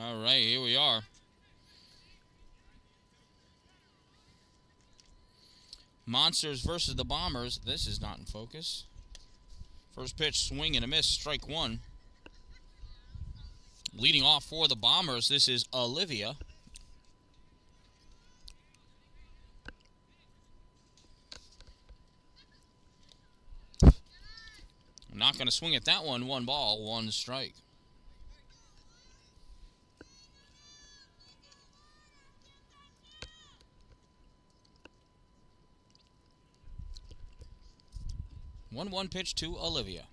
All right, here we are. Monsters versus the Bombers. This is not in focus. First pitch, swing and a miss, strike one. Leading off for the Bombers, this is Olivia. I'm not going to swing at that one. 1 ball, 1 strike. One pitch to Olivia.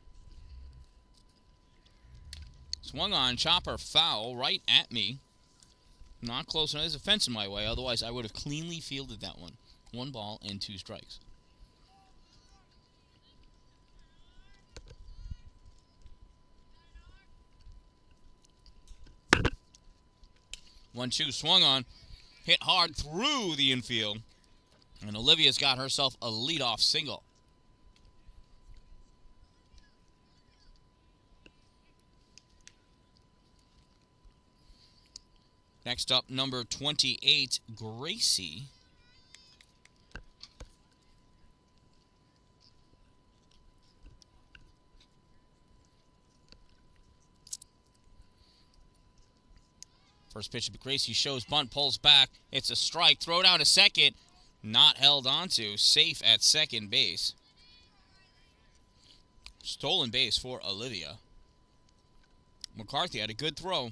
Swung on, chopper foul right at me. Not close enough. There's a fence in my way. Otherwise, I would have cleanly fielded that one. 1 ball and 2 strikes. 1-2 swung on. Hit hard through the infield. And Olivia's got herself a leadoff single. Next up, number 28, Gracie. First pitch of Gracie shows bunt, pulls back. It's a strike. Throw down to second. Not held onto. Safe at second base. Stolen base for Olivia. McCarthy had a good throw.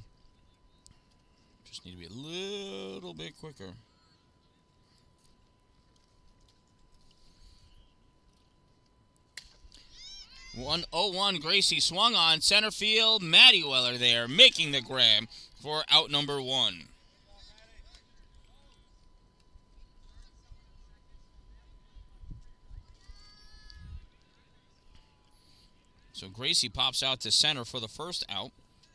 Just need to be a little bit quicker. One 0-1. Gracie swung on center field. Maddie Weller there making the grab for out number 1. So Gracie pops out to center for the first out.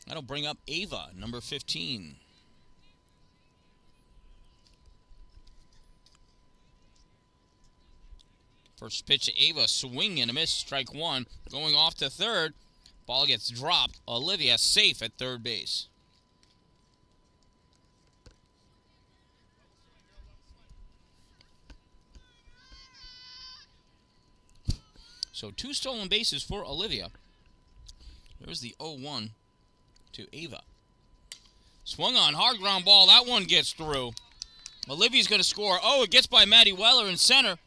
That'll bring up Ava, number 15. First pitch to Ava, swing and a miss, strike 1. Going off to third, ball gets dropped. Olivia safe at third base. So 2 stolen bases for Olivia. There's the 0-1 to Ava. Swung on, hard ground ball. That one gets through. Olivia's going to score. Oh, it gets by Maddie Weller in center.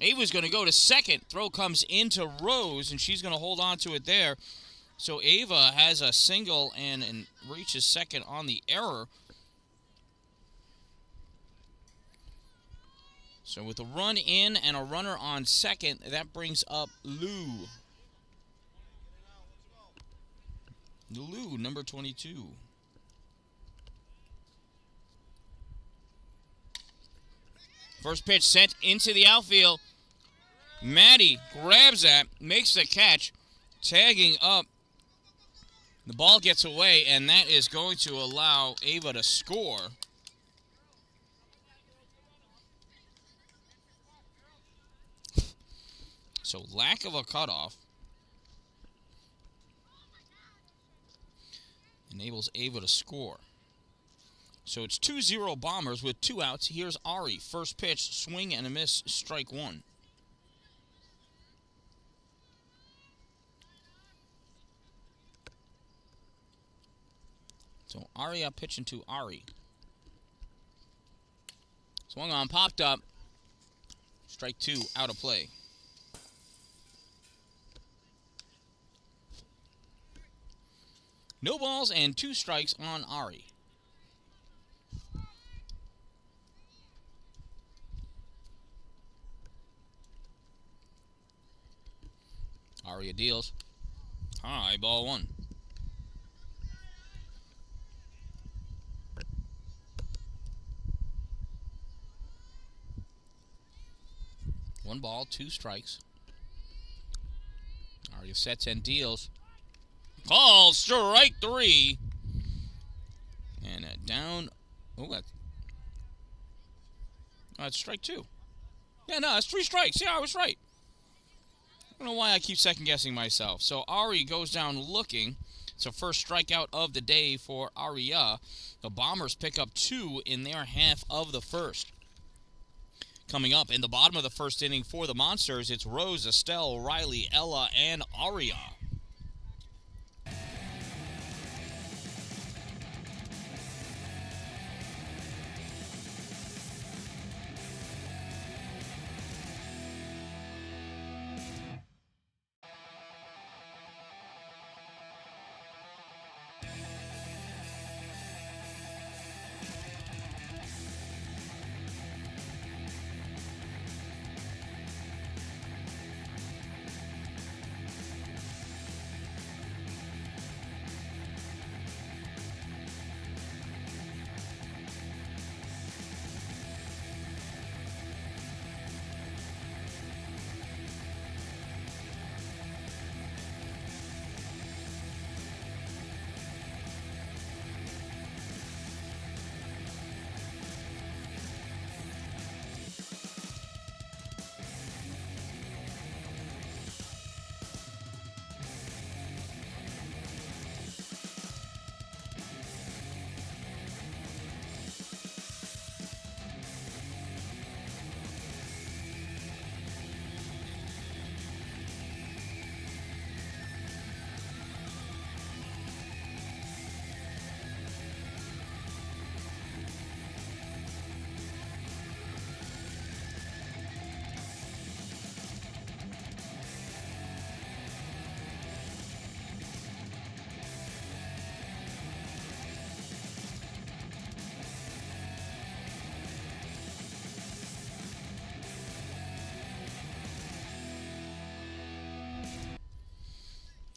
Ava's going to go to second. Throw comes into Rose, and she's going to hold on to it there. So Ava has a single and reaches second on the error. So with a run in and a runner on second, that brings up Lou. Lou, number 22. First pitch sent into the outfield. Maddie grabs that, makes the catch, tagging up. The ball gets away, and that is going to allow Ava to score. So lack of a cutoff enables Ava to score. So it's 2-0 Bombers with 2 outs. Here's Ari. First pitch, swing and a miss, strike 1. So Ari up pitching to Ari. Swung on, popped up. Strike 2, out of play. No balls and 2 strikes on Ari. Aria deals. High, ball 1. One ball, 2 strikes. Aria sets and deals. Call, strike 3. And down. Oh, that's strike 2. Yeah, no, that's 3 strikes. Yeah, I was right. I don't know why I keep second-guessing myself. So Ari goes down looking. It's a first strikeout of the day for Aria. The Bombers pick up 2 in their half of the first. Coming up in the bottom of the first inning for the Monsters, it's Rose, Estelle, Riley, Ella, and Aria.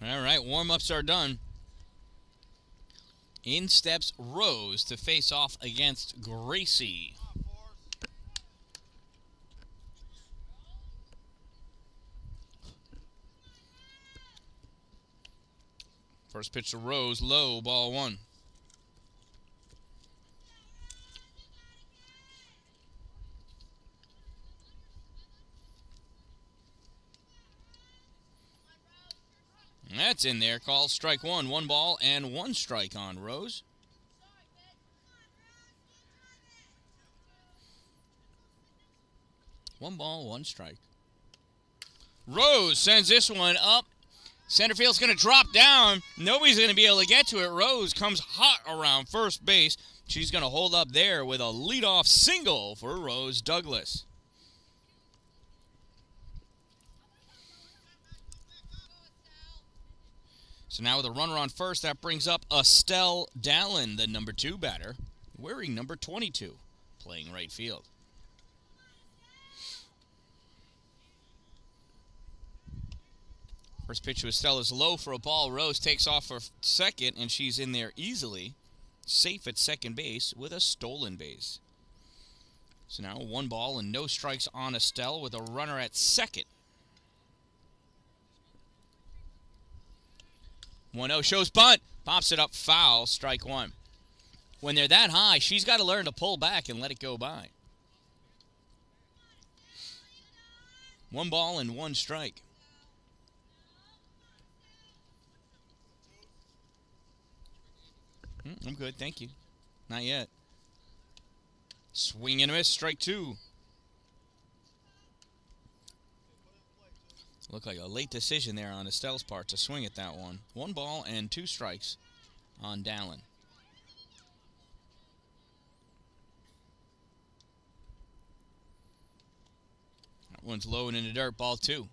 All right, warm-ups are done. In steps Rose to face off against Gracie. First pitch to Rose, low, ball 1. That's in there. Call strike 1. 1 ball and 1 strike on Rose. One ball, 1 strike. Rose sends this one up. Center field's going to drop down. Nobody's going to be able to get to it. Rose comes hot around first base. She's going to hold up there with a leadoff single for Rose Douglas. So now with a runner on first, that brings up Estelle Dallin, the number 2 batter, wearing number 22, playing right field. First pitch to Estelle is low for a ball. Rose takes off for second, and she's in there easily, safe at second base with a stolen base. So now 1 ball and no strikes on Estelle with a runner at second. 1-0 shows bunt. Pops it up foul, strike 1. When they're that high, she's got to learn to pull back and let it go by. 1 ball and 1 strike. I'm good, thank you. Not yet. Swing and a miss, strike 2. Looked like a late decision there on Estelle's part to swing at that one. 1 ball and 2 strikes on Dallin. That one's low and in the dirt, ball 2.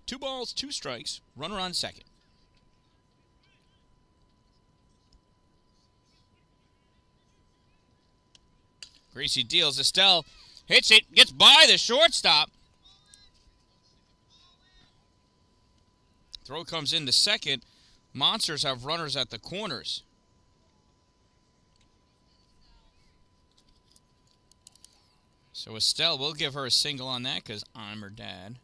Two balls, 2 strikes, runner on second. Gracie deals. Estelle hits it, gets by the shortstop. Throw comes into second. Monsters have runners at the corners. So Estelle, we'll give her a single on that because I'm her dad.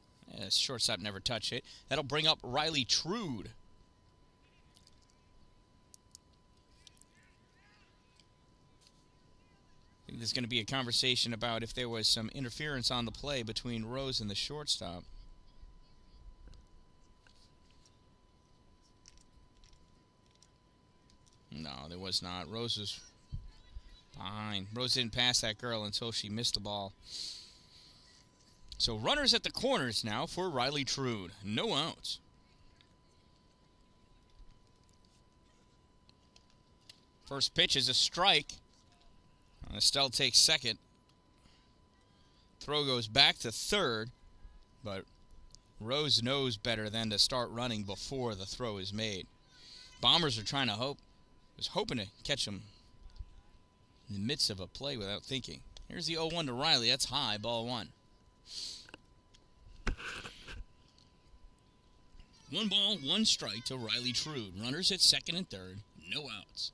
Shortstop never touched it. That'll bring up Riley Trude. think there's going to be a conversation about if there was some interference on the play between Rose and the shortstop. No, there was not. Rose was behind. Rose didn't pass that girl until she missed the ball. So runners at the corners now for Riley Trude. No outs. First pitch is a strike. Estelle takes second. Throw goes back to third, but Rose knows better than to start running before the throw is made. Bombers are trying to hoping to catch him in the midst of a play without thinking. Here's the 0-1 to Riley. That's high, ball one. 1 ball, 1 strike to Riley Trude. Runners at second and third. No outs.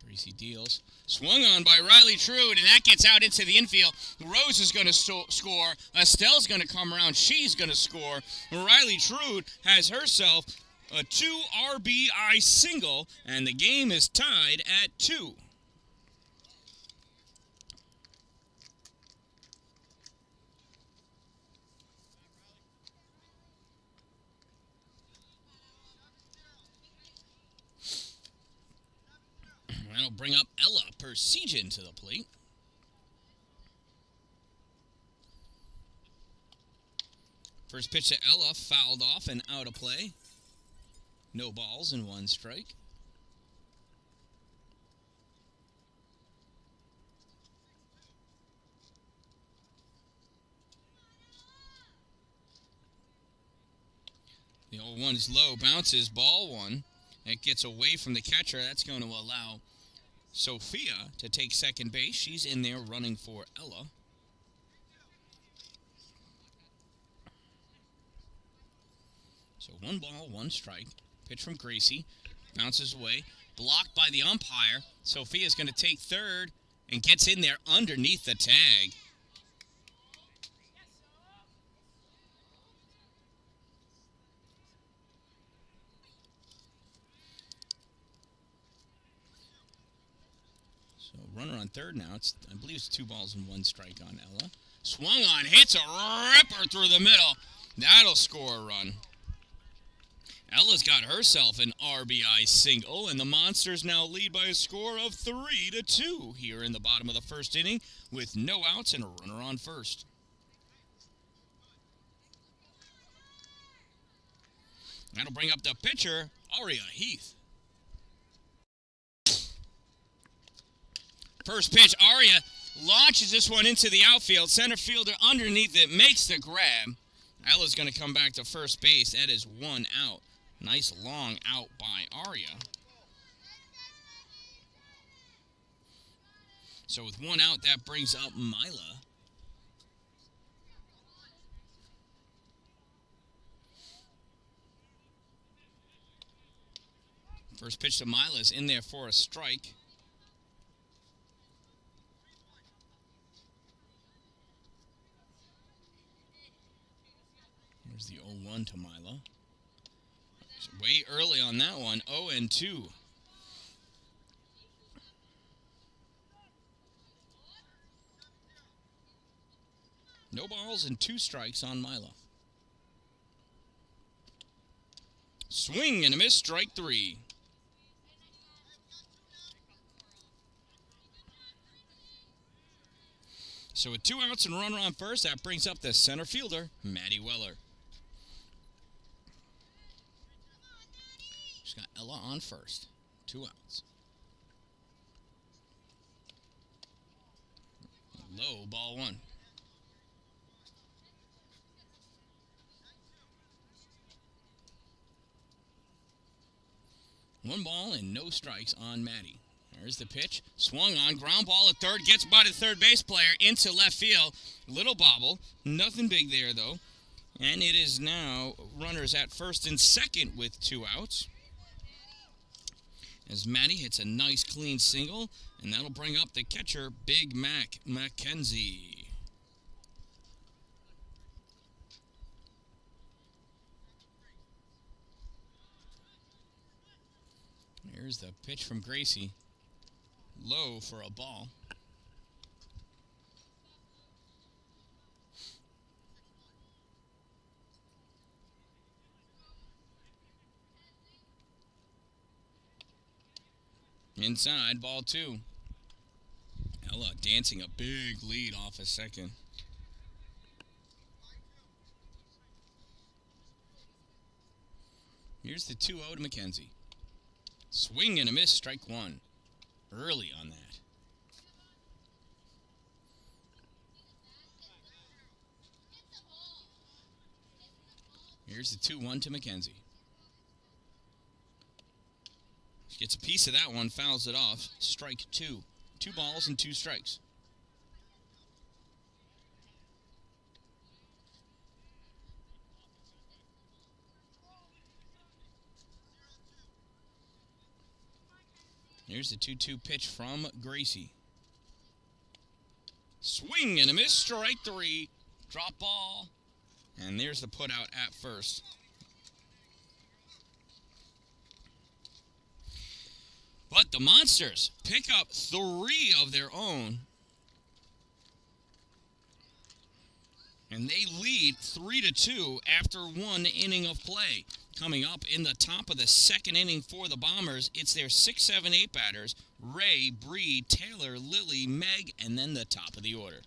Greasy deals. Swung on by Riley Trude, and that gets out into the infield. Rose is going to score. Estelle's going to come around. She's going to score. Riley Trude has herself a 2 RBI single, and the game is tied at 2. That'll bring up Ella Persegen to the plate. First pitch to Ella, fouled off and out of play. No balls and 1 strike. The 0-1 is low, bounces, ball 1. It gets away from the catcher. That's going to allow Sophia to take second base. She's in there running for Ella. So 1 ball, 1 strike. Pitch from Gracie. Bounces away. Blocked by the umpire. Sophia's going to take third and gets in there underneath the tag. So runner on third now. I believe it's 2 balls and 1 strike on Ella. Swung on, hits a ripper through the middle. That'll score a run. Ella's got herself an RBI single, and the Monsters now lead by a score of 3-2 here in the bottom of the first inning with no outs and a runner on first. That'll bring up the pitcher, Aria Heath. First pitch, Aria launches this one into the outfield. Center fielder underneath it makes the grab. Ella's going to come back to first base. That is 1 out. Nice long out by Aria. So with 1 out, that brings up Mila. First pitch to Mila is in there for a strike. Here's the 0-1 to Mila. Way early on that one, 0-2. No balls and 2 strikes on Mila. Swing and a miss, strike 3. So with 2 outs and a runner on first, that brings up the center fielder, Maddie Weller. She's got Ella on first. 2 outs. Low, ball 1. One ball and no strikes on Maddie. There's the pitch. Swung on. Ground ball at third. Gets by the third base player into left field. Little bobble. Nothing big there, though. And it is now runners at first and second with 2 outs. as Matty hits a nice clean single, and that'll bring up the catcher, Big Mac McKenzie. Here's the pitch from Gracie. Low for a ball. Inside, ball 2. Ella dancing a big lead off a second. Here's the 2-0 to McKenzie. Swing and a miss, strike 1. Early on that. Here's the 2-1 to McKenzie. She gets a piece of that one, fouls it off. Strike 2. 2 balls and 2 strikes. Here's the 2-2 pitch from Gracie. Swing and a miss, strike 3. Drop ball. And there's the put out at first. But the Monsters pick up 3 of their own. And they lead 3-2 after 1 inning of play. Coming up in the top of the 2nd inning for the Bombers, it's their 6, 7, 8 batters. Ray, Bree, Taylor, Lily, Meg, and then the top of the order.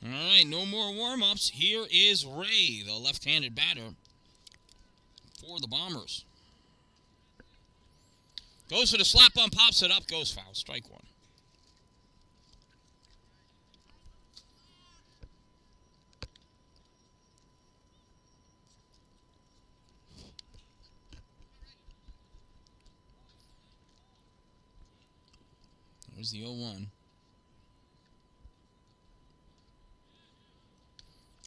All right, no more warm-ups. Here is Ray, the left-handed batter for the Bombers. Goes for the slap bump, pops it up, goes foul. Strike 1. There's the 0-1.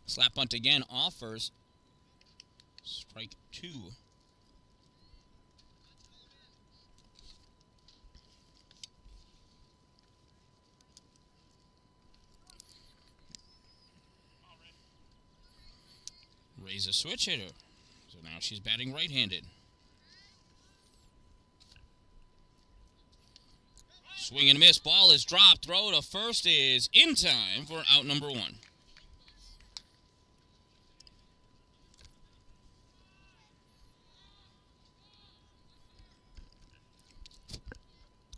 Slap bunt again, offers. Strike 2. Ray's a switch hitter. So now she's batting right-handed. Swing and a miss. Ball is dropped. Throw to first is in time for out number 1.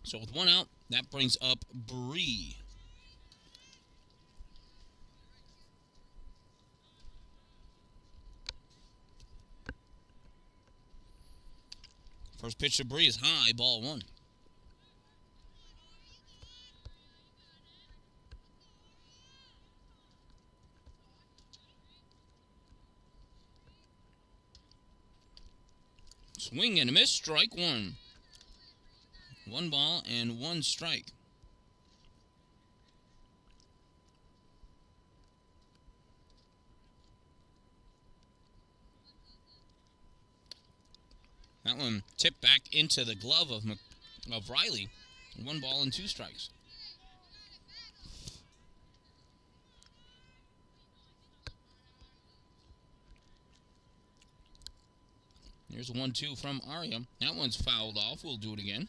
So with 1 out, that brings up Bree. First pitch to Bree is high, ball 1. Swing and a miss, strike 1. 1 ball and 1 strike. That one tipped back into the glove of Riley. 1 ball and 2 strikes. Here's a 1-2 from Aria. That one's fouled off. We'll do it again.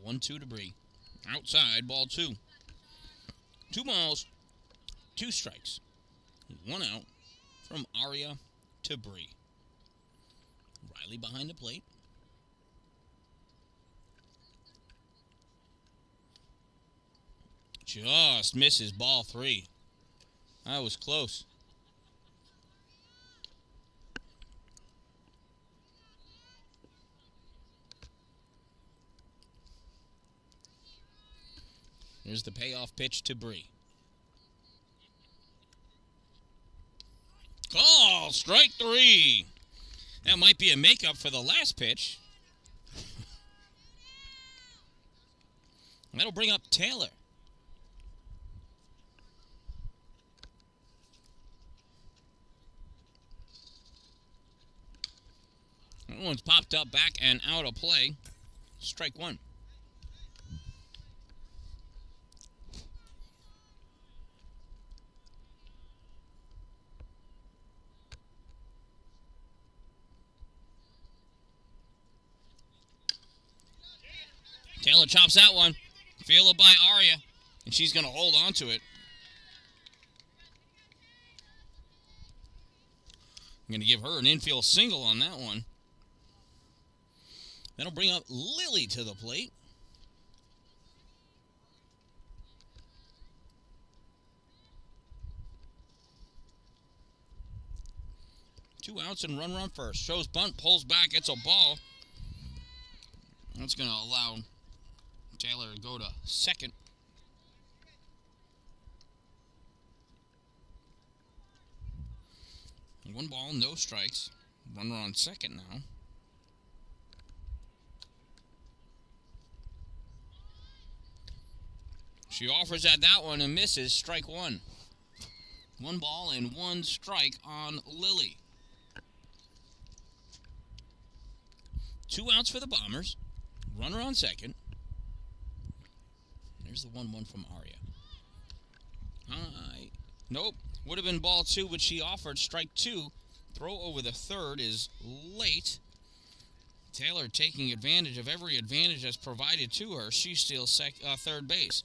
1-2 to Bree. Outside, ball 2. 2 balls, 2 strikes. 1 out from Aria to Bree. Riley behind the plate. Just misses ball 3. That was close. Here's the payoff pitch to Bree. Call, strike 3. That might be a makeup for the last pitch. That'll bring up Taylor. That one's popped up, back and out of play. Strike 1. Taylor chops that one. Fielded by Aria. And she's going to hold on to it. I'm going to give her an infield single on that one. That'll bring up Lily to the plate. Two outs and run first. Shows bunt, pulls back, gets a ball. That's going to allow Taylor to go to second. One ball, no strikes. Runner on second now. She offers at that one and misses. Strike 1. 1 ball and 1 strike on Lily. 2 outs for the Bombers. Runner on second. There's the 1-1 from Aria. Nope. Would have been ball 2, but she offered strike 2. Throw over the third is late. Taylor taking advantage of every advantage that's provided to her. She steals third base.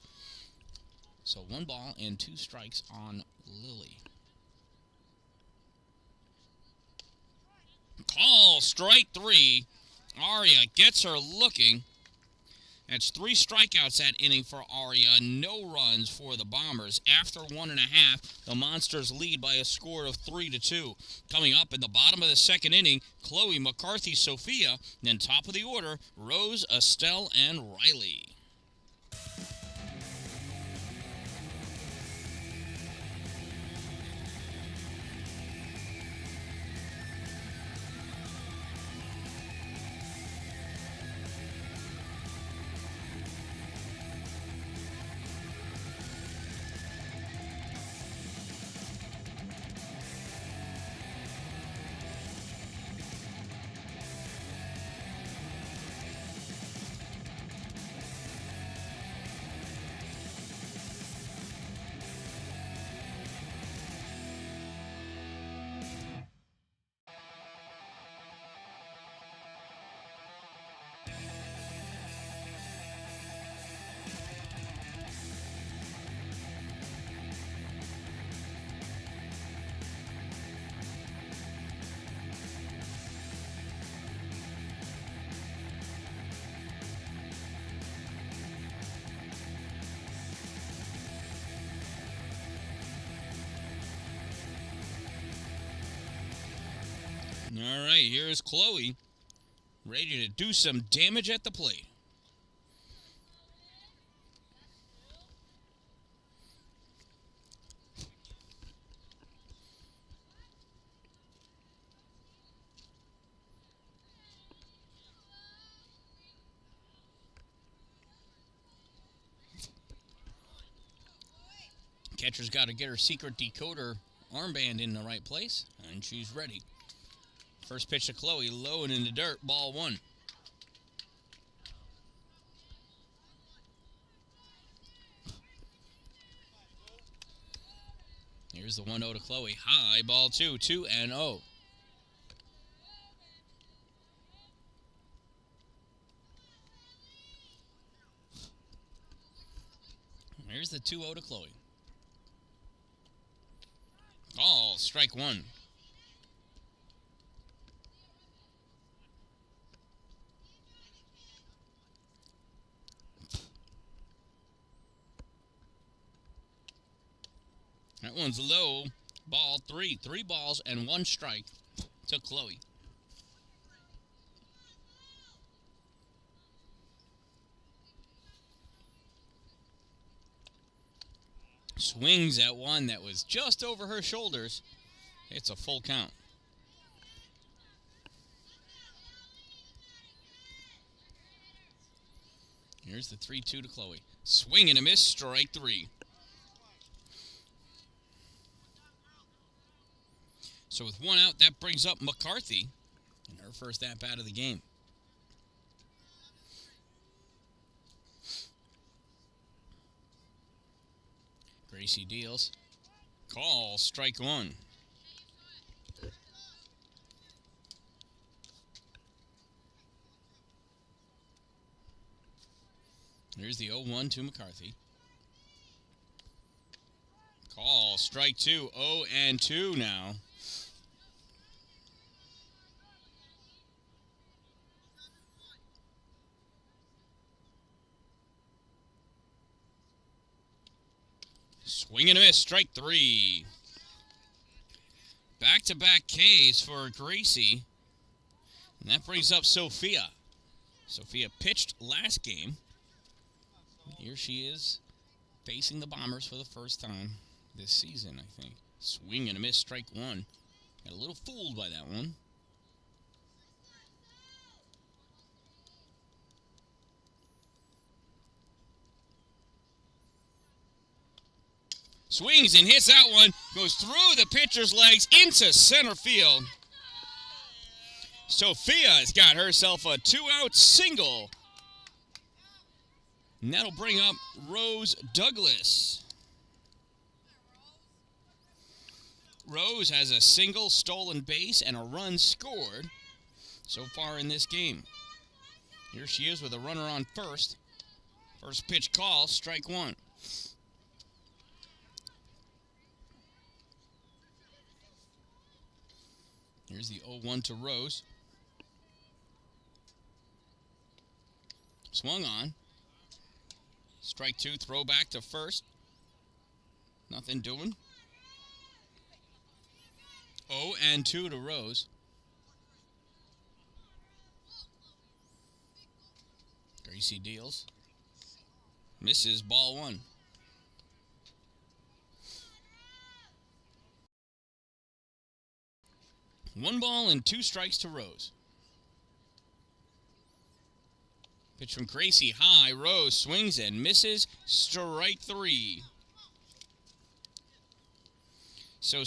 So 1 ball and 2 strikes on Lily. Call, strike 3. Aria gets her looking. That's 3 strikeouts that inning for Aria. No runs for the Bombers. After 1.5, the Monsters lead by a score of 3-2. Coming up in the bottom of the second inning, Chloe, McCarthy, Sophia. Then top of the order, Rose, Estelle, and Riley. All right, here's Chloe, ready to do some damage at the plate. Catcher's got to get her secret decoder armband in the right place, and she's ready. First pitch to Chloe, low and in the dirt, ball 1. Here's the 1-0 to Chloe. High, ball 2, 2-0. Here's the 2-0 to Chloe. Oh, strike one. That one's low. Ball three. 3 balls and 1 strike to Chloe. Swings at one that was just over her shoulders. It's a full count. Here's the 3-2 to Chloe. Swing and a miss, strike 3. So with 1 out, that brings up McCarthy in her first at-bat of the game. Gracie deals. Call, strike 1. Here's the 0-1 to McCarthy. Call, strike 2. 0-2 now. Swing and a miss, strike 3. Back-to-back Ks for Gracie. And that brings up Sophia. Sophia pitched last game. Here she is facing the Bombers for the first time this season, I think. Swing and a miss, strike 1. Got a little fooled by that one. Swings and hits that one. Goes through the pitcher's legs into center field. Sophia has got herself a 2-out single. And that'll bring up Rose Douglas. Rose has a single, stolen base, and a run scored so far in this game. Here she is with a runner on first. First pitch call, strike 1. Here's the 0-1 to Rose. Swung on. Strike 2, throw back to first. Nothing doing. 0-2 to Rose. Gracie deals. Misses, ball 1. One ball and 2 strikes to Rose. Pitch from Gracie high. Rose swings and misses. Strike 3. So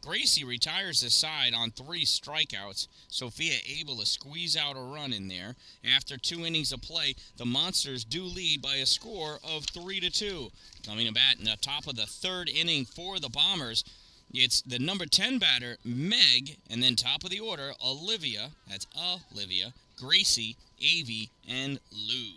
Gracie retires the side on 3 strikeouts. Sophia able to squeeze out a run in there. After 2 innings of play, the Monsters do lead by a score of 3-2. Coming to bat in the top of the 3rd inning for the Bombers, it's the number 10 batter, Meg, and then top of the order, Olivia. That's Olivia, Gracie, Avi, and Lou.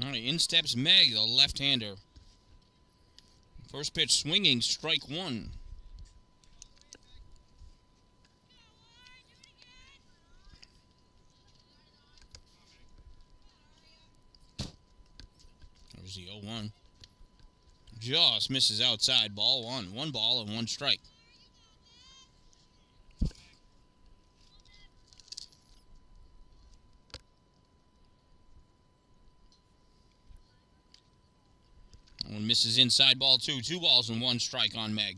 All right, in steps Meg, the left-hander. First pitch swinging, strike 1. the 0-1. Just misses outside. Ball one. 1 ball and 1 strike. One misses inside, ball 2. 2 balls and 1 strike on Meg.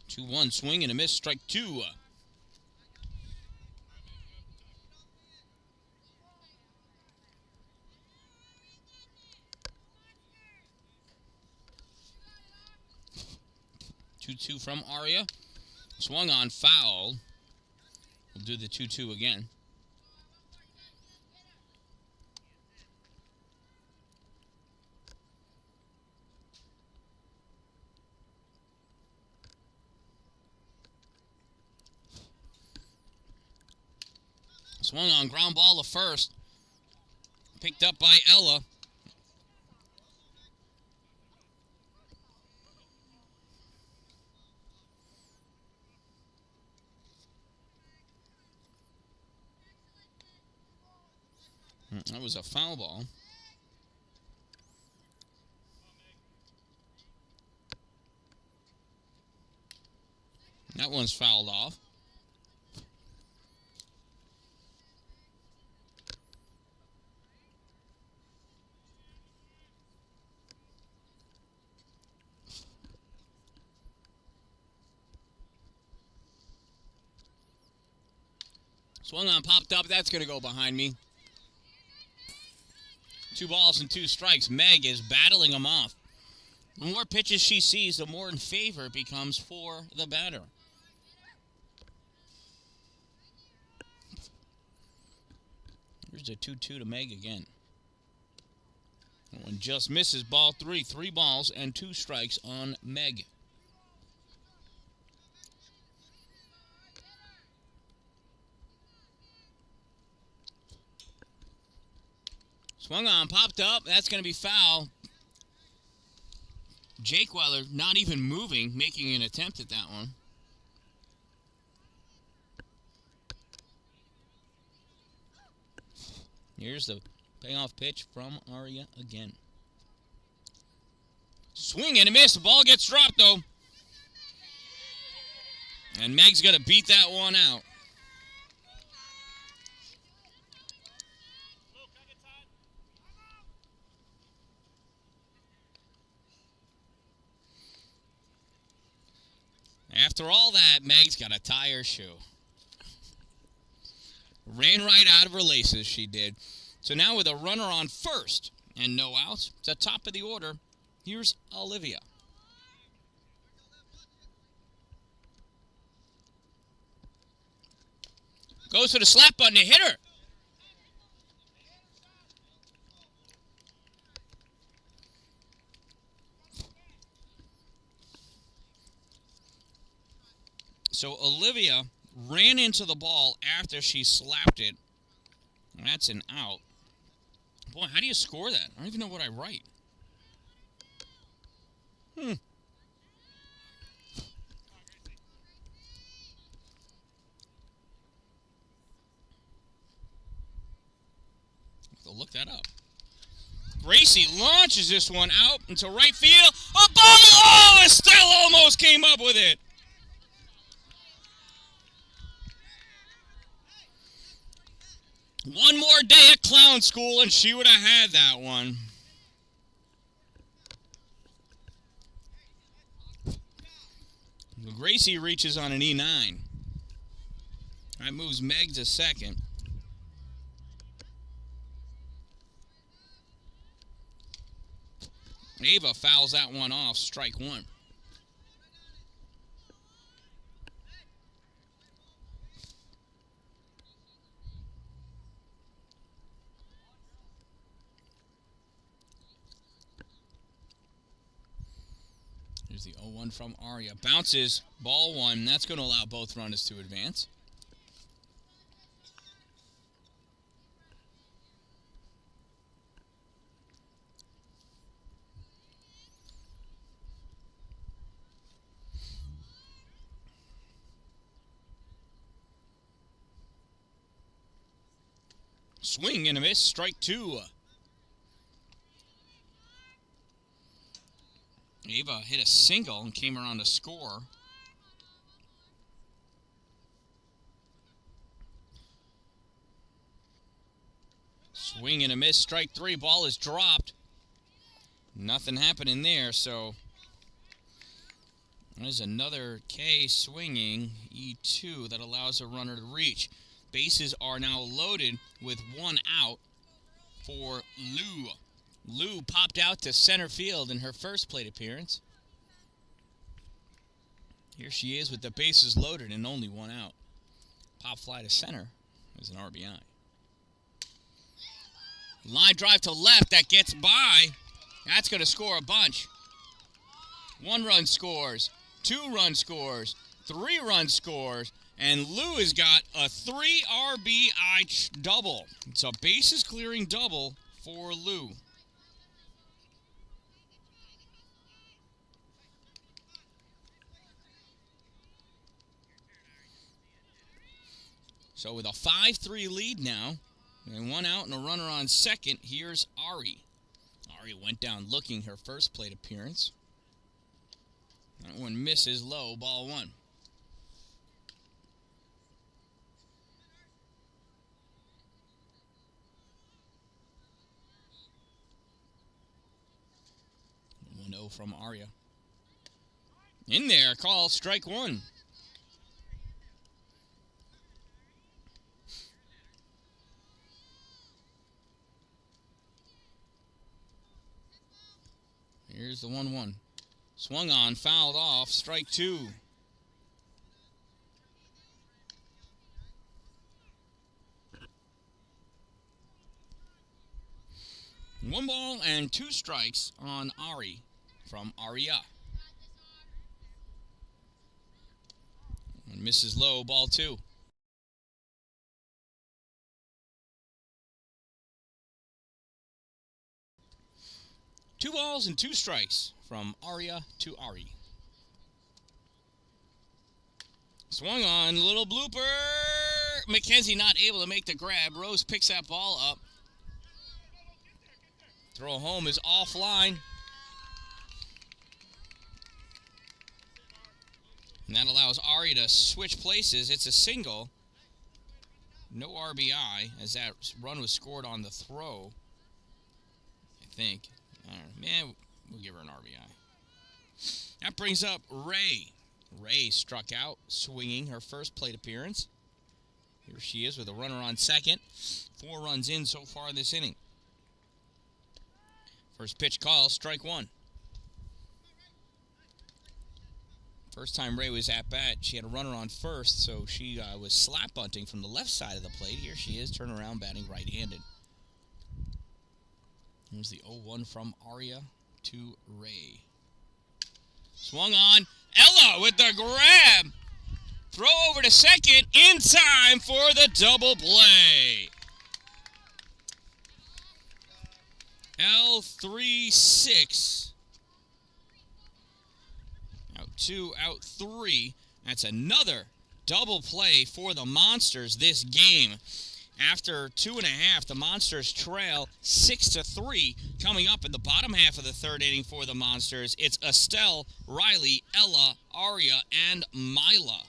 Two, 1 swing and a miss. Strike 2. Two from Arya. Swung on, foul. We'll do the 2-2 again. Swung on, ground ball to first. Picked up by Ella. That was a foul ball. That one's fouled off. Swung on, popped up. That's going to go behind me. 2 balls and 2 strikes. Meg is battling him off. The more pitches she sees, the more in favor it becomes for the batter. Here's a 2-2 to Meg again. That one just misses. Ball 3. 3 balls and 2 strikes on Meg. Swung on, popped up. That's going to be foul. Jake Weller not even moving, making an attempt at that one. Here's the payoff pitch from Arya again. Swing and a miss. The ball gets dropped, though. And Meg's going to beat that one out. After all that, Meg's got to tie her shoe. Ran right out of her laces, she did. So now with a runner on first and no outs, it's the top of the order. Here's Olivia. Goes for the slap button to hit her. So Olivia ran into the ball after she slapped it. That's an out. Boy, how do you score that? I don't even know what I write. I'll look that up. Gracie launches this one out into right field. A ball! Oh, Estelle almost came up with it. One more day at clown school and she would have had that one. Gracie reaches on an E9. That moves Meg to second. Ava fouls that one off, strike 1. Here's the 0-1 from Arya. Bounces, ball 1. That's going to allow both runners to advance. Swing and a miss, strike 2. Ava hit a single and came around to score. Swing and a miss, strike 3. Ball is dropped. Nothing happening there, so there's another K swinging, E2, that allows a runner to reach. Bases are now loaded with 1 out for Lou. Lou popped out to center field in her first plate appearance. Here she is with the bases loaded and only 1 out. Pop fly to center is an RBI. Line drive to left, that gets by. That's going to score a bunch. 1 run scores, 2 run scores, 3 run scores, and Lou has got a 3 RBI double. It's a bases clearing double for Lou. So with a 5-3 lead now, and 1 out and a runner on second, here's Ari. Ari went down looking her first plate appearance. That one misses low, ball 1. From Arya. In there, call, strike 1. Here's the 1-1. Swung on, fouled off, strike 2. One ball and 2 strikes on Ari from Arya. And misses low, ball 2. Two balls and 2 strikes from Arya to Ari. Swung on, little blooper. McKenzie not able to make the grab. Rose picks that ball up. Throw home is offline. And that allows Ari to switch places. It's a single. No RBI, as that run was scored on the throw. I think. I don't know. Man, we'll give her an RBI. That brings up Ray. Ray struck out, swinging her first plate appearance. Here she is with a runner on second. 4 runs in so far this inning. First pitch call, strike 1. First time Ray was at bat, she had a runner on first, so she was slap bunting from the left side of the plate. Here she is, turn around, batting right-handed. Here's the 0-1 from Arya to Ray. Swung on, Ella with the grab. Throw over to second, in time for the double play. L3-6. Out 2, out 3. That's another double play for the Monsters this game. After 2.5, the Monsters trail 6-3. Coming up in the bottom half of the third inning for the Monsters, it's Estelle, Riley, Ella, Arya, and Mila.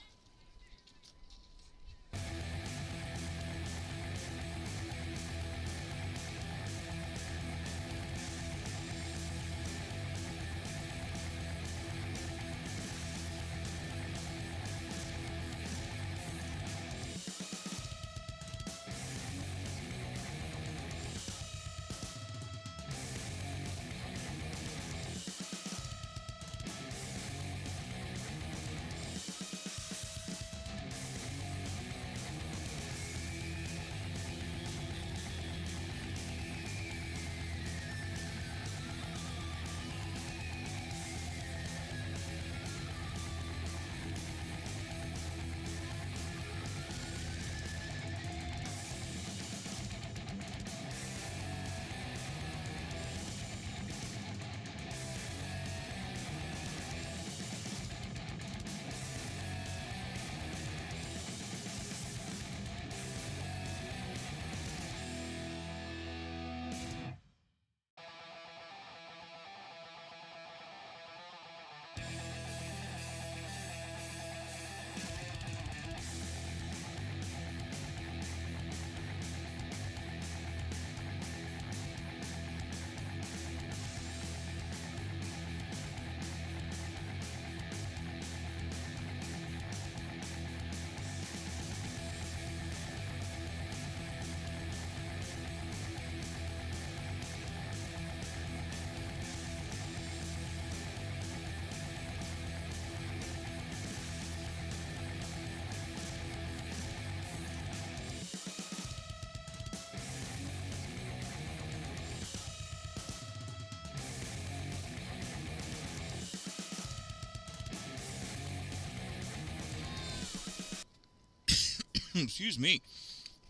Excuse me.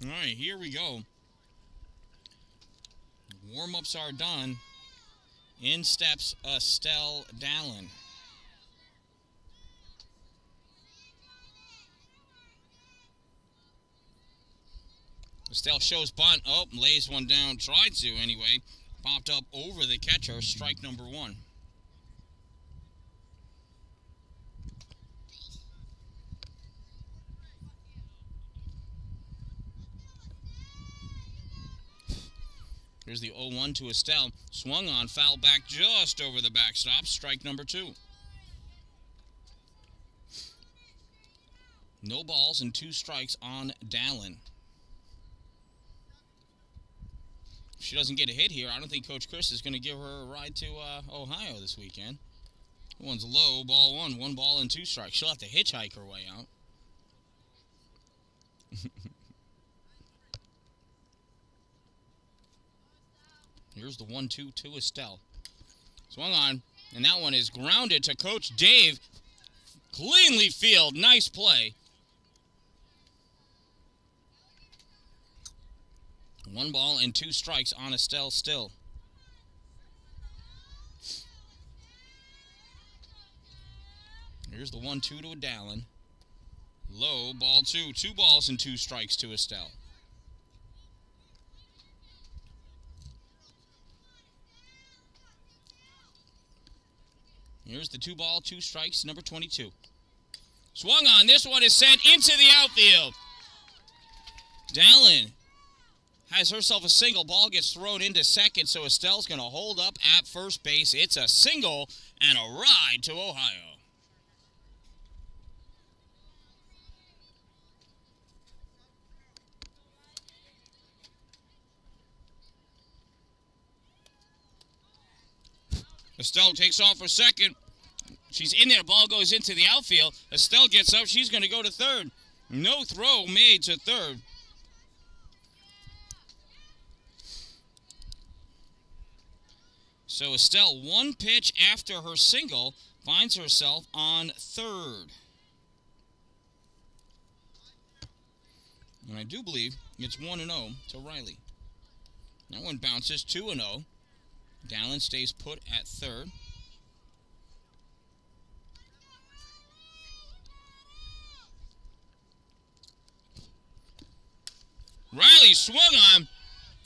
All right, here we go. Warm-ups are done. In steps Dan-Dalin. Estelle shows bunt. Oh, lays one down. Tried to anyway. Popped up over the catcher. Strike number 1. Here's the 0-1 to Estelle. Swung on, foul back just over the backstop. Strike number 2. No balls and 2 strikes on Dan-Dalin. If she doesn't get a hit here, I don't think Coach Chris is going to give her a ride to Ohio this weekend. One's low, ball 1. 1 ball and 2 strikes. She'll have to hitchhike her way out. Here's the 1-2 to Estelle. Swung on, and that one is grounded to Coach Dave. Cleanly field. Nice play. 1 ball and 2 strikes on Estelle still. Here's the 1-2 to Dan-Dalin. Low, ball 2. 2 balls and 2 strikes to Estelle. Here's the 2 ball, 2 strikes, number 22. Swung on. This one is sent into the outfield. Dan-Dalin has herself a single. Ball gets thrown into second, so Estelle's going to hold up at first base. It's a single and a ride to Ohio. Estelle takes off for second. She's in there. The ball goes into the outfield. Estelle gets up. She's going to go to third. No throw made to third. So Estelle, 1 pitch after her single, finds herself on third. And I do believe it's 1-0 to Riley. That one bounces 2-0. Dan-Dalin stays put at third. Riley swung on,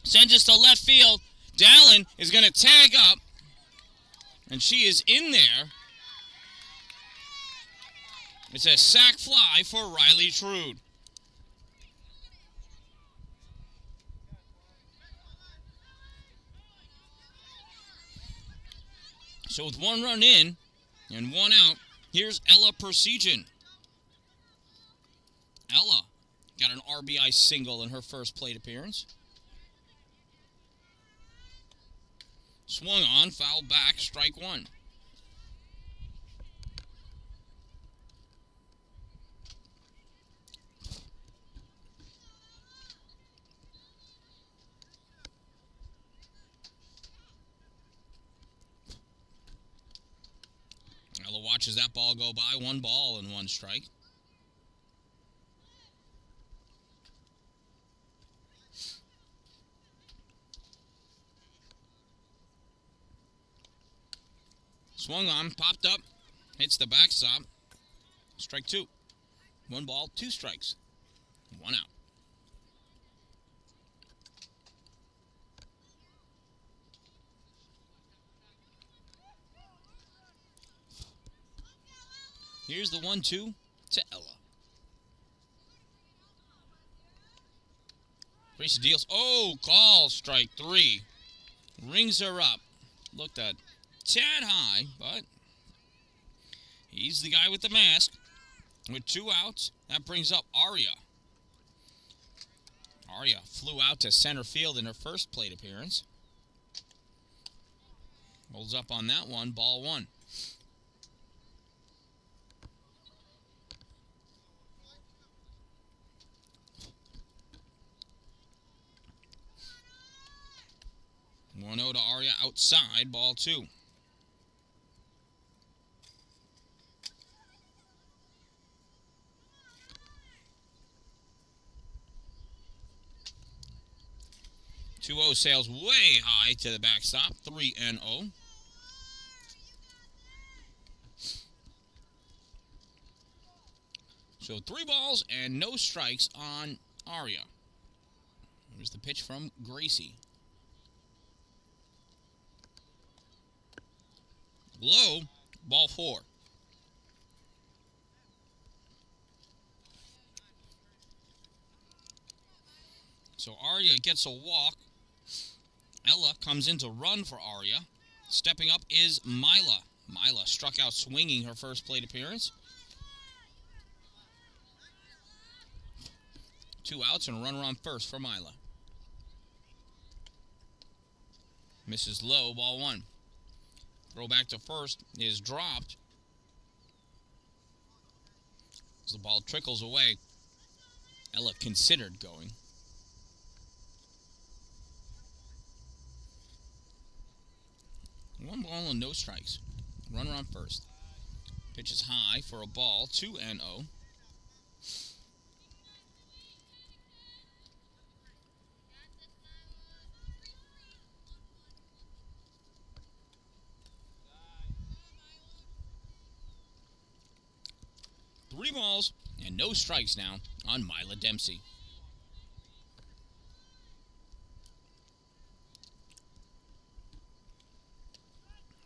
sends us to left field. Dan-Dalin is going to tag up, and she is in there. It's a sac fly for Riley Trude. So with 1 run in and 1 out, here's Ella Persegen. Ella got an RBI single in her first plate appearance. Swung on, foul back, strike 1. Ella watches that ball go by. 1 ball and 1 strike. Swung on, popped up, hits the backstop. Strike 2. 1 ball, 2 strikes. 1 out. Here's the 1-2 to Ella. Gracie deals. Oh, call. Strike 3. Rings her up. Looked a tad high, but he's the guy with the mask. With 2 outs, that brings up Aria. Aria flew out to center field in her first plate appearance. Holds up on that one. Ball 1. One 0 to Aria outside, ball 2. 2-0 sails way high to the backstop. 3-0. So 3 balls and no strikes on Arya. Here's the pitch from Gracie. Low, ball 4. So Arya gets a walk. Ella comes in to run for Arya. Stepping up is Mila. Mila struck out swinging her first plate appearance. 2 outs and a runner on first for Mila. Misses low, ball 1. Throw back to first is dropped. As the ball trickles away, Ella considered going. 1 ball and no strikes. Runner on first. Pitch is high for a ball. 2-0. Three balls and no strikes now on Mila Dempsey.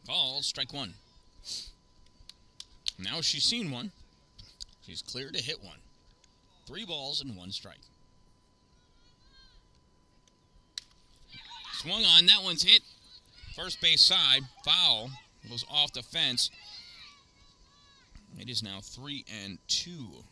Ball, strike 1. Now she's seen one. She's clear to hit one. 3 balls and 1 strike. Swung on, that one's hit. First base side, foul. Goes off the fence. It is now 3-2.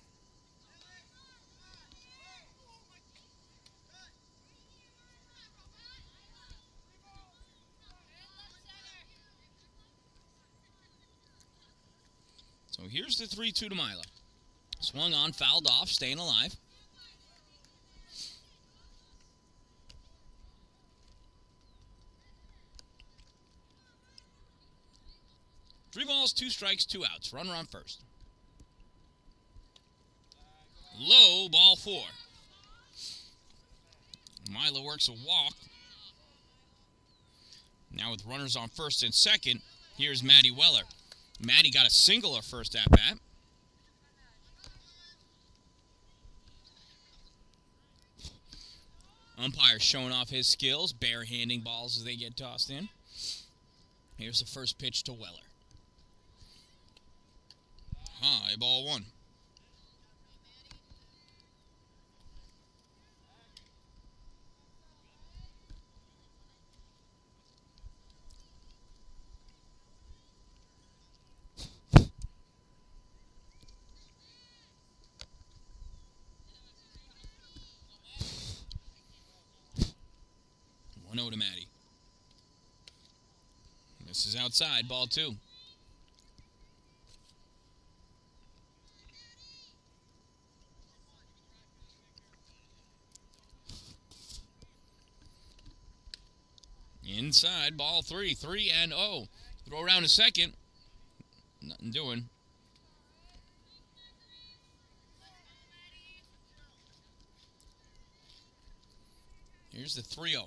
So here's the 3-2 to Mila. Swung on, fouled off, staying alive. Three balls, 2 strikes, 2 outs. Runner on first. Low, ball 4. Mila works a walk. Now with runners on first and second, here's Maddie Weller. Maddie got a single her first at-bat. Umpire showing off his skills, bare-handing balls as they get tossed in. Here's the first pitch to Weller. High, ball 1. To Maddie. This is outside, ball 2. Inside, ball 3. 3-0. Throw around a second. Nothing doing. Here's the 3-0.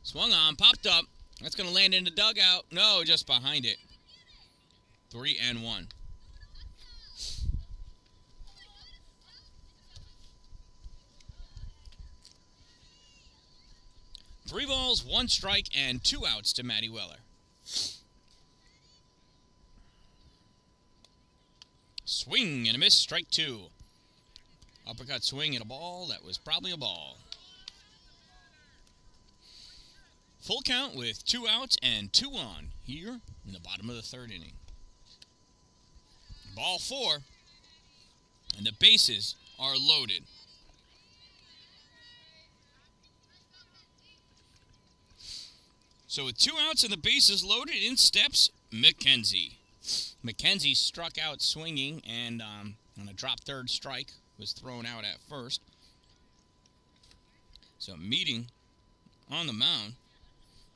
Swung on, popped up. That's going to land in the dugout. No, just behind it. 3-1. Three balls, 1 strike, and 2 outs to Maddie Weller. Swing and a miss, strike 2. Uppercut swing and a ball. That was probably a ball. Full count with 2 outs and 2 on here in the bottom of the 3rd inning. Ball 4, and the bases are loaded. So with 2 outs and the bases loaded, in steps McKenzie. McKenzie struck out swinging and on a drop 3rd strike was thrown out at first. So meeting on the mound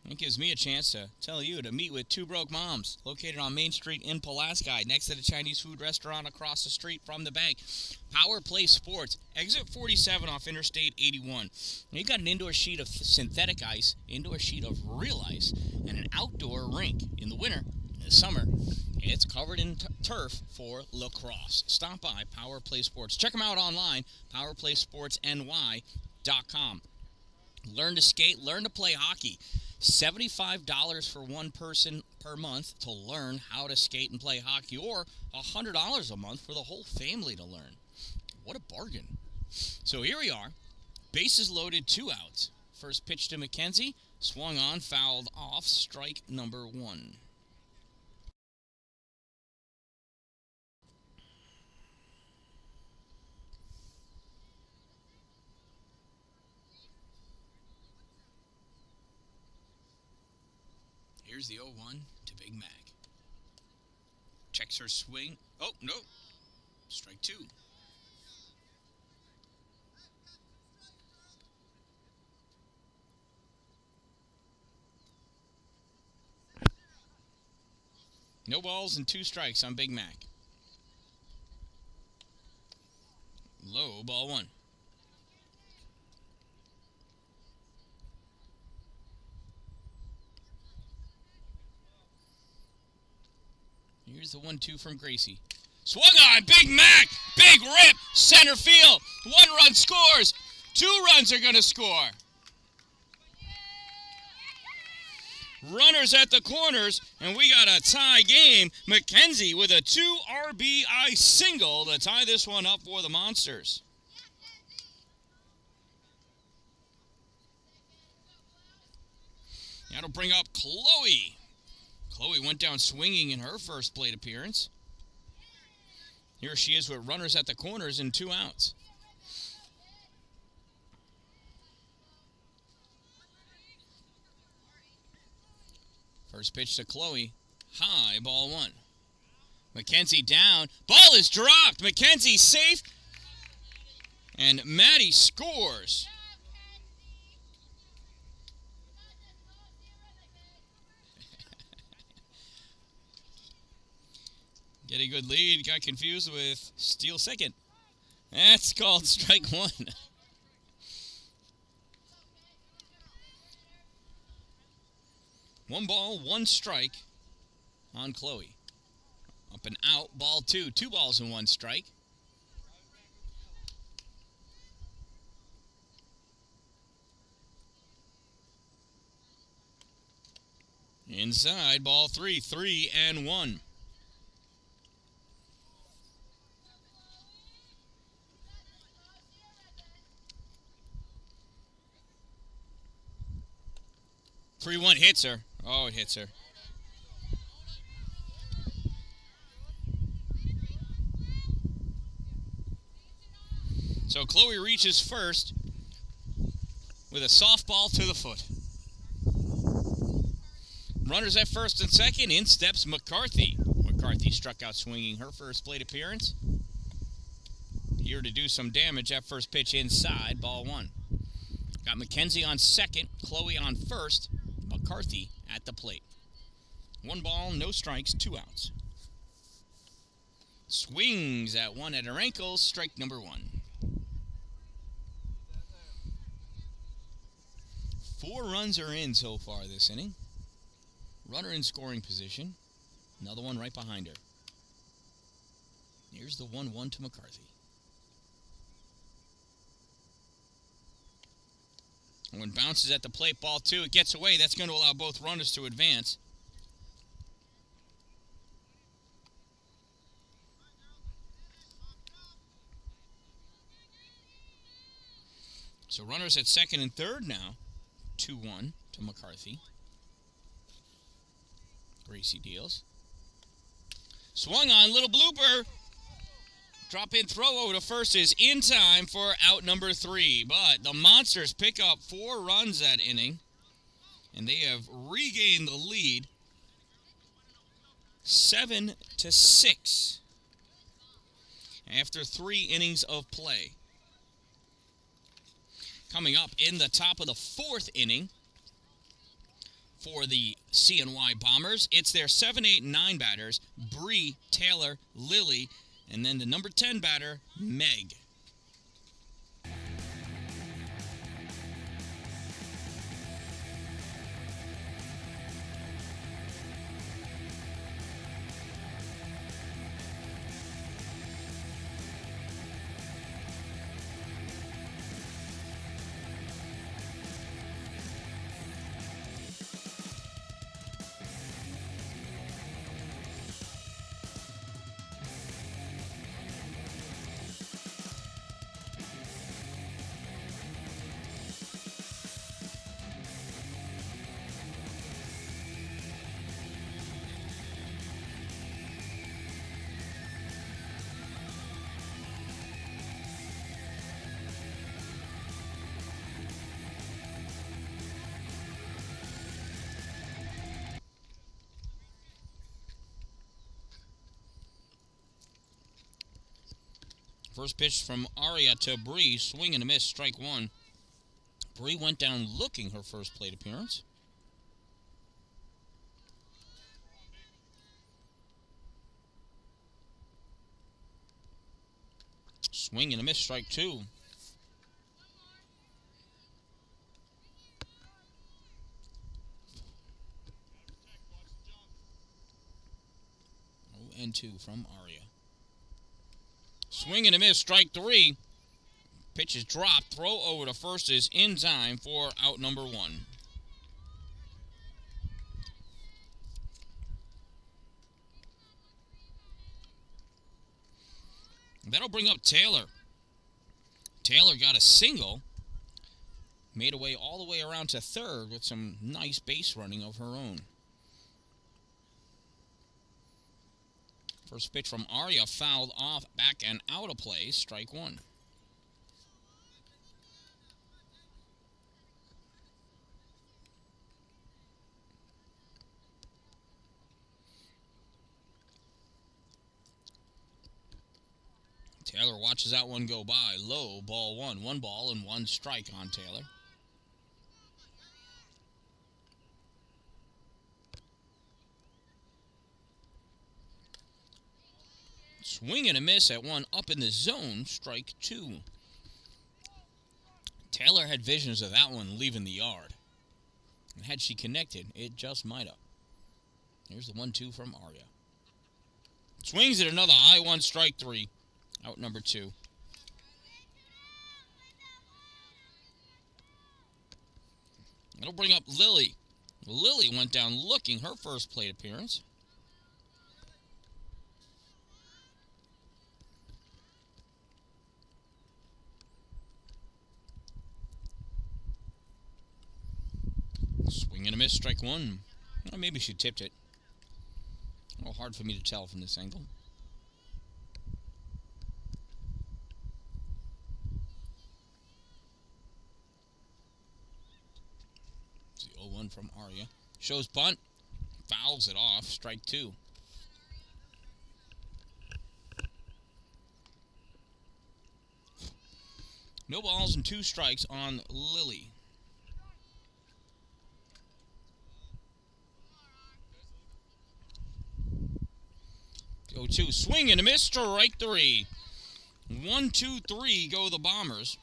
It gives me a chance to tell you to meet with Two Broke Moms, located on Main Street in Pulaski, next to the Chinese food restaurant across the street from the bank. Power Play Sports, exit 47 off Interstate 81. You got an indoor sheet of synthetic ice, indoor sheet of real ice, and an outdoor rink. In the winter, in the summer, it's covered in turf for lacrosse. Stop by Power Play Sports. Check them out online, powerplaysportsny.com. Learn to skate, learn to play hockey. $75 for one person per month to learn how to skate and play hockey, or $100 a month for the whole family to learn. What a bargain. So here we are. Bases loaded, 2 outs. First pitch to McKenzie. Swung on, fouled off. Strike number 1. Here's the 0-1 to Big Mac. Checks her swing. Oh, no. Strike 2. No balls and 2 strikes on Big Mac. Low, ball 1. Here's the 1-2 from Gracie. Swung on, Big Mac! Big rip! Center field! 1 run scores! 2 runs are going to score! Runners at the corners, and we got a tie game. McKenzie with a 2 RBI single to tie this one up for the Monsters. That'll bring up Chloe. Chloe went down swinging in her first plate appearance. Here she is with runners at the corners and 2 outs. First pitch to Chloe. High, ball 1. McKenzie down. Ball is dropped. McKenzie safe. And Maddie scores. Get a good lead. Got confused with steal second. That's called strike 1. 1 ball, 1 strike on Chloe. Up and out, ball 2. 2 balls and 1 strike. Inside, ball 3. 3-1. Three one hits her. Oh, it hits her. So Chloe reaches first with a softball to the foot. Runners at first and second. In steps McCarthy. McCarthy struck out swinging her first plate appearance. Here to do some damage. That first pitch inside, ball 1. Got McKenzie on second. Chloe on first. McCarthy at the plate. 1 ball, no strikes, 2 outs. Swings at 1 at her ankles, strike number 1. 4 runs are in so far this inning. Runner in scoring position. Another one right behind her. Here's the 1-1 to McCarthy. When bounces at the plate, ball 2, it gets away. That's going to allow both runners to advance. So runners at second and third now. 2-1 to McCarthy. Gracie deals. Swung on, little blooper. Drop-in throw over to first is in time for out number 3. But the Monsters pick up 4 runs that inning. And they have regained the lead. 7-6. After 3 innings of play. Coming up in the top of the 4th inning. for the CNY Bombers. It's their 7, 8, and 9 batters, Bree, Taylor, Lily, and then the number 10 batter, Meg. First pitch from Aria to Bree, swing and a miss, strike one. Bree went down looking her first plate appearance. Swing and a miss, strike two. 0-2 from Aria. Swing and a miss, strike three. Pitch is dropped. Throw over to first is in time for out number one. That'll bring up Taylor. Taylor got a single. Made her way all the way around to third with some nice base running of her own. First pitch from Aria fouled off, back and out of play, strike one. Taylor watches that one go by. Low, ball one. 1 ball and 1 strike on Taylor. Swing and a miss at one up in the zone, strike two. Taylor had visions of that one leaving the yard. And had she connected, it just might have. Here's the 1-2 from Aria. Swings at another high one, strike three. Out number two. That'll bring up Lily. Lily went down looking her first plate appearance. Swing and a miss, strike one. Well, maybe she tipped it. A little hard for me to tell from this angle. It's the 0-1 from Aria. Shows bunt. Fouls it off. Strike two. No balls and 2 strikes on Lily. 0-2. Swing and a miss, strike three. 1, 2, 3 go the Bombers.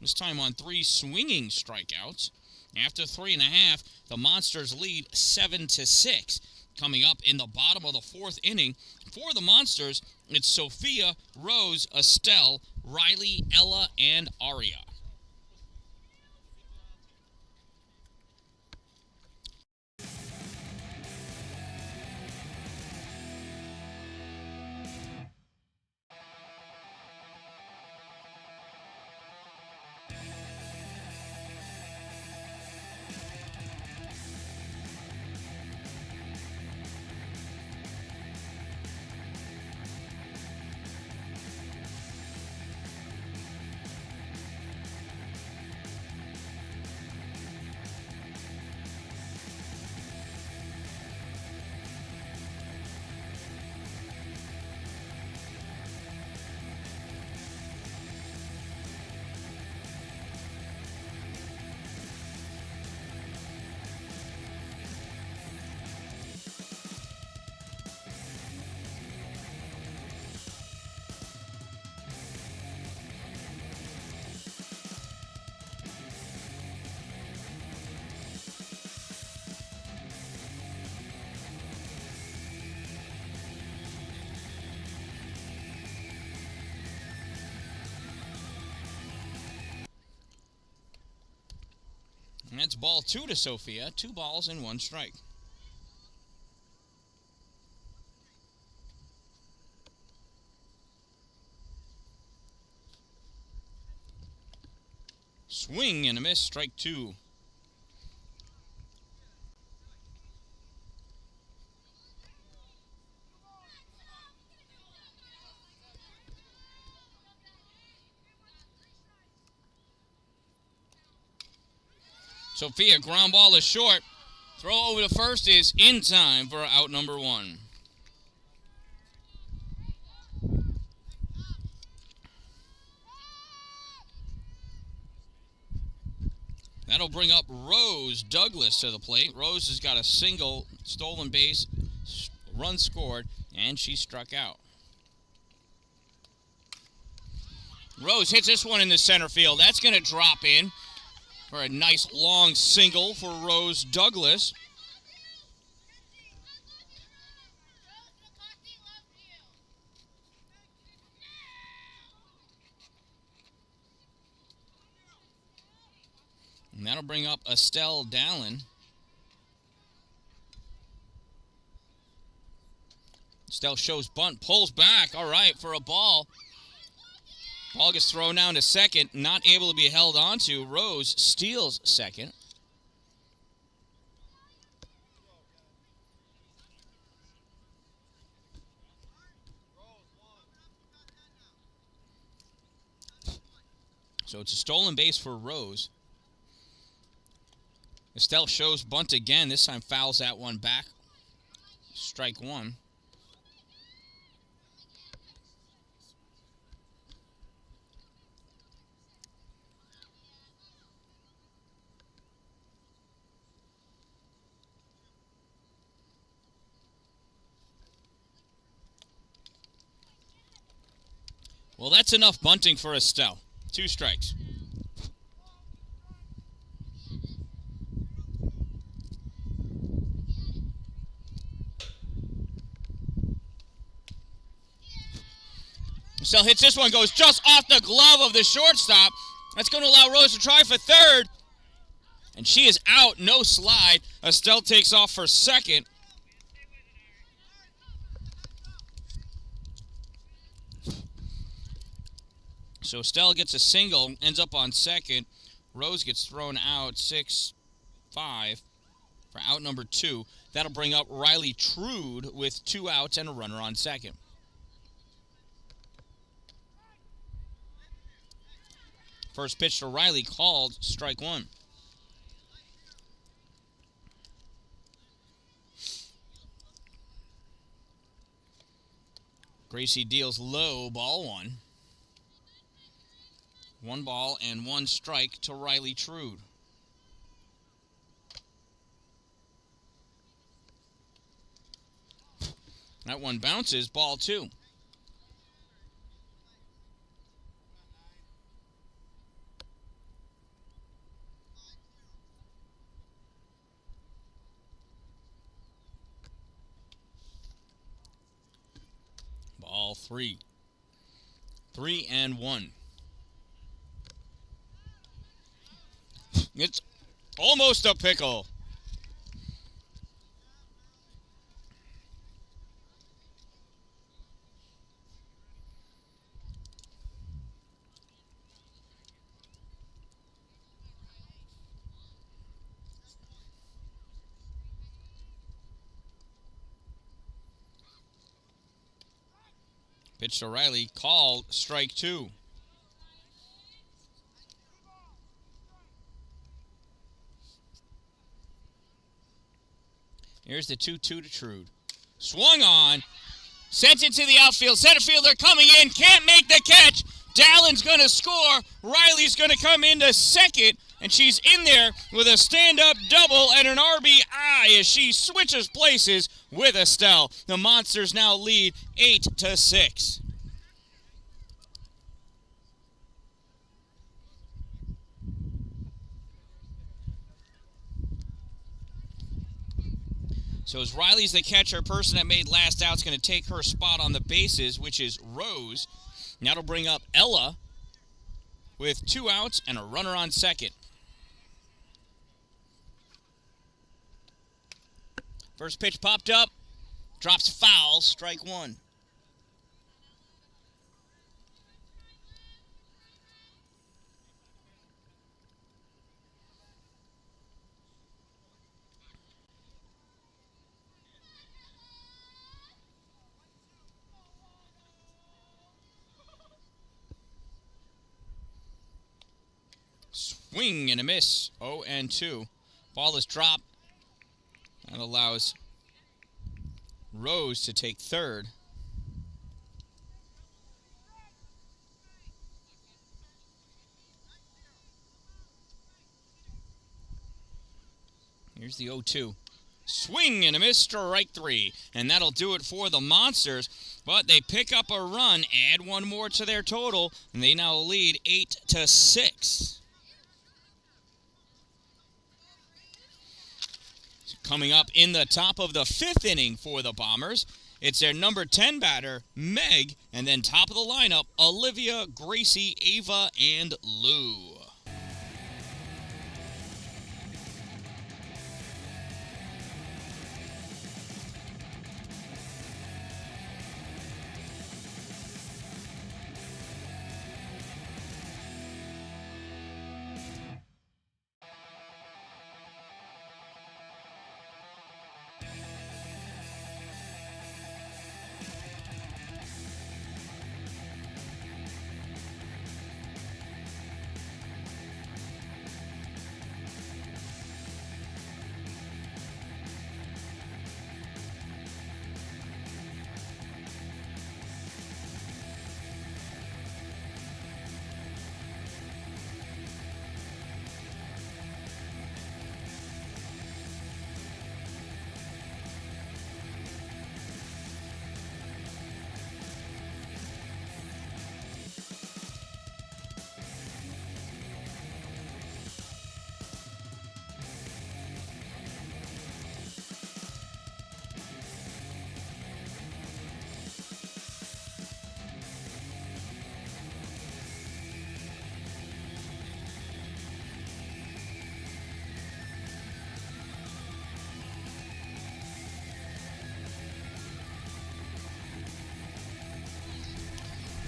This time on 3 swinging strikeouts. After 3.5, the Monsters lead 7-6. Coming up in the bottom of the 4th inning, for the Monsters, it's Sophia, Rose, Estelle, Riley, Ella, and Aria. And that's ball 2 to Sophia. 2 balls and 1 strike. Swing and a miss, strike 2. Sophia, ground ball is short. Throw over to first is in time for out number 1. That'll bring up Rose Douglas to the plate. Rose has got a single, stolen base, run scored, and she struck out. Rose hits this one in the center field. That's going to drop in for a nice long single for Rose Douglas. And that'll bring up Dan-Dalin. Estelle shows bunt, pulls back. All right, for a ball. Ball gets thrown down to second, not able to be held onto. Rose steals second. So it's a stolen base for Rose. Estelle shows bunt again. This time fouls that one back. Strike 1. Well, that's enough bunting for Estelle. 2 strikes. Estelle hits this one, goes just off the glove of the shortstop. That's going to allow Rose to try for third. And she is out, no slide. Estelle takes off for second. So Estelle gets a single, ends up on second. Rose gets thrown out 6-5 for out number 2. That'll bring up Riley Trude with 2 outs and a runner on second. First pitch to Riley called, strike 1. Gracie deals low, ball 1. 1 ball and 1 strike to Riley Trude. That one bounces, ball 2. Ball 3. 3-1. It's almost a pickle. Pitch to Riley, called, strike 2. Here's the 2-2 to Trude. Swung on. Sent it to the outfield. Center fielder coming in. Can't make the catch. Dallin's going to score. Riley's going to come into second. And she's in there with a stand-up double and an RBI as she switches places with Estelle. The Monsters now lead 8-6. So as Riley's the catcher, person that made last out's going to take her spot on the bases, which is Rose. Now it'll bring up Ella with 2 outs and a runner on second. First pitch popped up. Drops foul. Strike one. Swing and a miss. 0-2. Ball is dropped. That allows Rose to take third. Here's the 0-2. Swing and a miss, strike three. And that'll do it for the Monsters. But they pick up a run, add one more to their total, and they now lead 8-6. Coming up in the top of the fifth inning for the Bombers, it's their number 10 batter, Meg, and then top of the lineup, Olivia, Gracie, Ava, and Lou.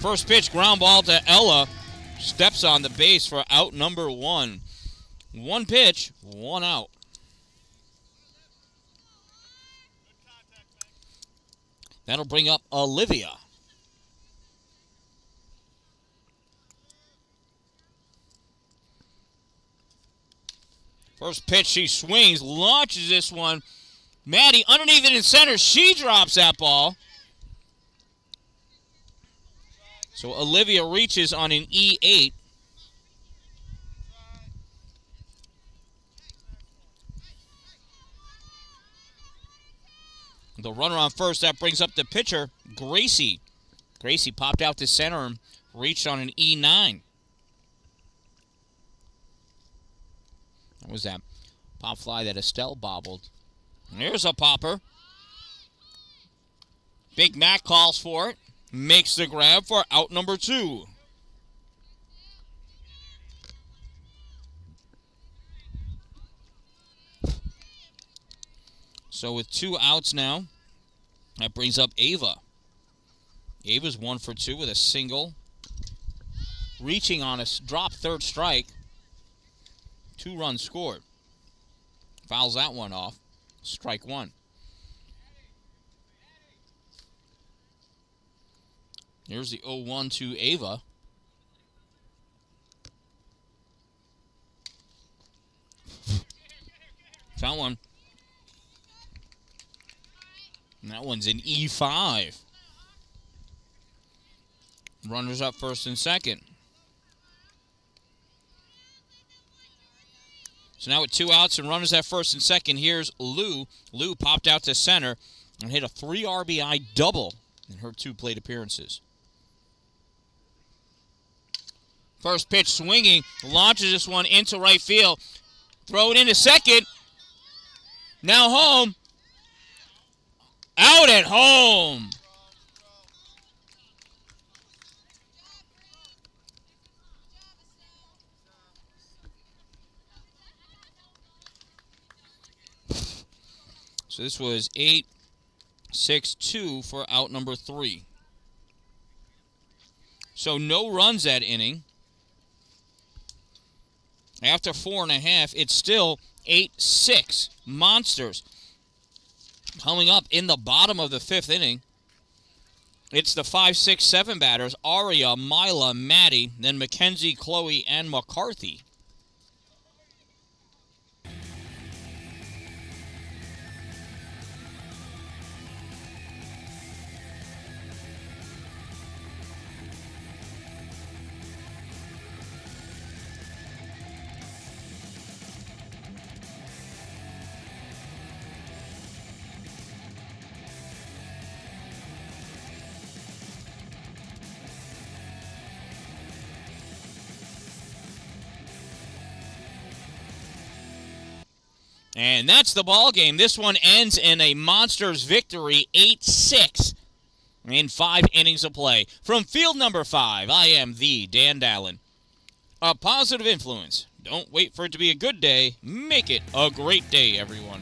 First pitch, ground ball to Ella. Steps on the base for out number one. One pitch, one out. That'll bring up Olivia. First pitch, she swings, launches this one. Maddie underneath it in center. She drops that ball. So Olivia reaches on an E8. The runner on first, that brings up the pitcher, Gracie. Gracie popped out to center and reached on an E9. That was that pop fly that Estelle bobbled. And here's a popper. Big Mac calls for it. Makes the grab for out number two. So with two outs now, that brings up Ava. Ava's 1 for 2 with a single. Reaching on a drop third strike. 2 runs scored. Fouls that one off. Strike one. Here's the 0-1 to Ava. That one. And that one's an E5. Runners up first and second. So now with 2 outs and runners at first and second, here's Lou. Lou popped out to center and hit a 3 RBI double in her 2 plate appearances. First pitch swinging, launches this one into right field. Throw it into second. Now home. Out at home. So this was 8-6-2 for out number 3. So no runs that inning. After 4.5, it's still 8-6. Monsters. Coming up in the bottom of the 5th inning, it's the 5, 6, 7 batters, Aria, Mila, Maddie, then Mackenzie, Chloe, and McCarthy. And that's the ball game. This one ends in a Monsters victory, 8-6, in 5 innings of play. From field number 5, I am the Dan-Dalin. A positive influence. Don't wait for it to be a good day. Make it a great day, everyone.